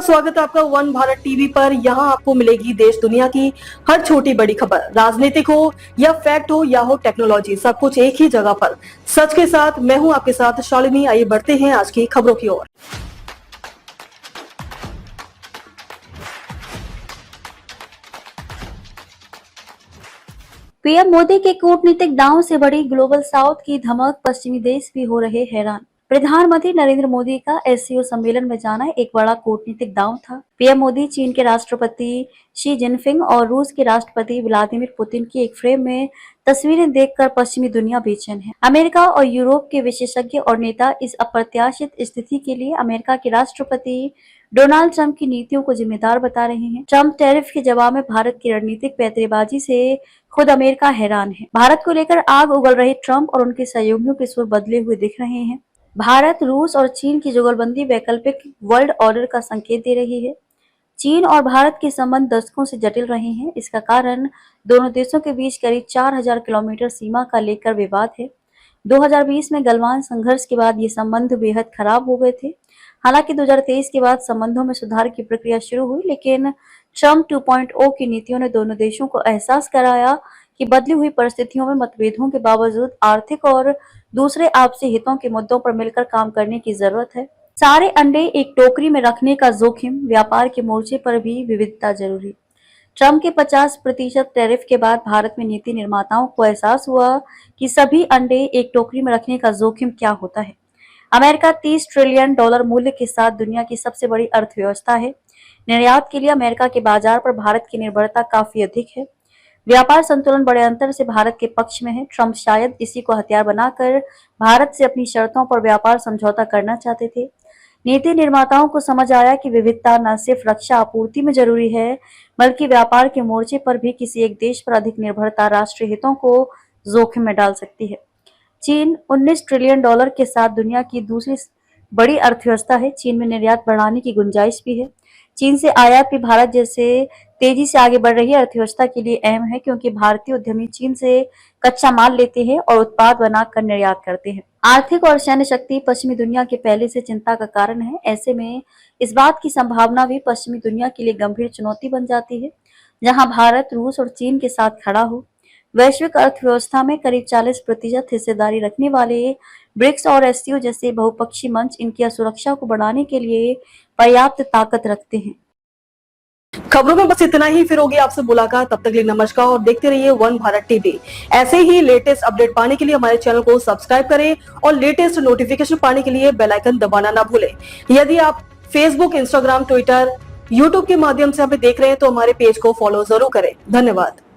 स्वागत है आपका वन भारत टीवी पर। यहाँ आपको मिलेगी देश दुनिया की हर छोटी बड़ी खबर, राजनीतिक हो या फैक्ट हो या हो टेक्नोलॉजी, सब कुछ एक ही जगह पर सच के साथ। मैं हूँ आपके साथ शालिनी। आइए बढ़ते हैं आज की खबरों की ओर। पीएम मोदी के कूटनीतिक दांव से बड़ी ग्लोबल साउथ की धमक, पश्चिमी देश भी हो रहे हैरान। प्रधानमंत्री नरेंद्र मोदी का एससीओ सम्मेलन में जाना एक बड़ा कूटनीतिक दांव था। पीएम मोदी चीन के राष्ट्रपति शी जिनपिंग और रूस के राष्ट्रपति व्लादिमीर पुतिन की एक फ्रेम में तस्वीरें देखकर पश्चिमी दुनिया बेचैन है। अमेरिका और यूरोप के विशेषज्ञ और नेता इस अप्रत्याशित स्थिति के लिए अमेरिका के राष्ट्रपति डोनाल्ड ट्रंप की नीतियों को जिम्मेदार बता रहे हैं। ट्रंप टैरिफ के जवाब में भारत की रणनीतिक पैंतरेबाजी से खुद अमेरिका हैरान है। भारत को लेकर आग उगल रहे ट्रंप और उनके सहयोगियों के सुर बदले हुए दिख रहे हैं। भारत, रूस और चीन की जुगलबंदी वैकल्पिक वर्ल्ड ऑर्डर का संकेत दे रही है। चीन और भारत के संबंध दशकों से जटिल रहे हैं। इसका कारण दोनों देशों के बीच करीब 4000 किलोमीटर सीमा का लेकर विवाद है। 2020 में गलवान संघर्ष के बाद ये संबंध बेहद खराब हो गए थे। हालांकि 2023 के बाद संबंधों में सुधार की प्रक्रिया शुरू हुई, लेकिन ट्रंप 2.0 की नीतियों ने दोनों देशों को एहसास कराया कि बदली हुई परिस्थितियों में मतभेदों के बावजूद आर्थिक और दूसरे आपसी हितों के मुद्दों पर मिलकर काम करने की जरूरत है। सारे अंडे एक टोकरी में रखने का जोखिम, व्यापार के मोर्चे पर भी विविधता जरूरी। ट्रंप के 50% टैरिफ के बाद भारत में नीति निर्माताओं को एहसास हुआ कि सभी अंडे एक टोकरी में रखने का जोखिम क्या होता है। अमेरिका $30 ट्रिलियन मूल्य के साथ दुनिया की सबसे बड़ी अर्थव्यवस्था है। निर्यात के लिए अमेरिका के बाजार पर भारत की निर्भरता काफी अधिक है। व्यापार संतुलन बड़े अंतर से भारत के पक्ष में है। ट्रंप शायद इसी को हथियार बनाकर भारत से अपनी शर्तों पर व्यापार समझौता करना चाहते थे। नीति निर्माताओं को समझ आया कि विविधता न सिर्फ रक्षा आपूर्ति में जरूरी है, बल्कि व्यापार के मोर्चे पर भी किसी एक देश पर अधिक निर्भरता राष्ट्रीय हितों को जोखिम में डाल सकती है। चीन $19 ट्रिलियन के साथ दुनिया की दूसरी बड़ी अर्थव्यवस्था है। चीन में निर्यात बढ़ाने की गुंजाइश भी है। चीन से आयात भी भारत जैसे तेजी से आगे बढ़ रही अर्थव्यवस्था के लिए अहम है, क्योंकि भारतीय उद्यमी चीन से कच्चा माल लेते हैं और उत्पाद बनाकर निर्यात करते हैं। आर्थिक और सैन्य शक्ति पश्चिमी दुनिया के पहले से चिंता का कारण है। ऐसे में इस बात की संभावना भी पश्चिमी दुनिया के लिए गंभीर चुनौती बन जाती है, जहां भारत, रूस और चीन के साथ खड़ा हो। वैश्विक अर्थव्यवस्था में करीब 40% हिस्सेदारी रखने वाले ब्रिक्स और एससीओ जैसे बहुपक्षीय मंच इनकी सुरक्षा को बढ़ाने के लिए पर्याप्त ताकत रखते हैं। खबरों में बस इतना ही, फिर होगी आपसे मुलाकात। तब तक के लिए नमस्कार और देखते रहिए वन भारत टीवी। ऐसे ही लेटेस्ट अपडेट पाने के लिए हमारे चैनल को सब्सक्राइब करें और लेटेस्ट नोटिफिकेशन पाने के लिए बेल आइकन दबाना ना भूलें। यदि आप फेसबुक, इंस्टाग्राम, ट्विटर, यूट्यूब के माध्यम से हमें देख रहे हैं तो हमारे पेज को फॉलो जरूर करें। धन्यवाद।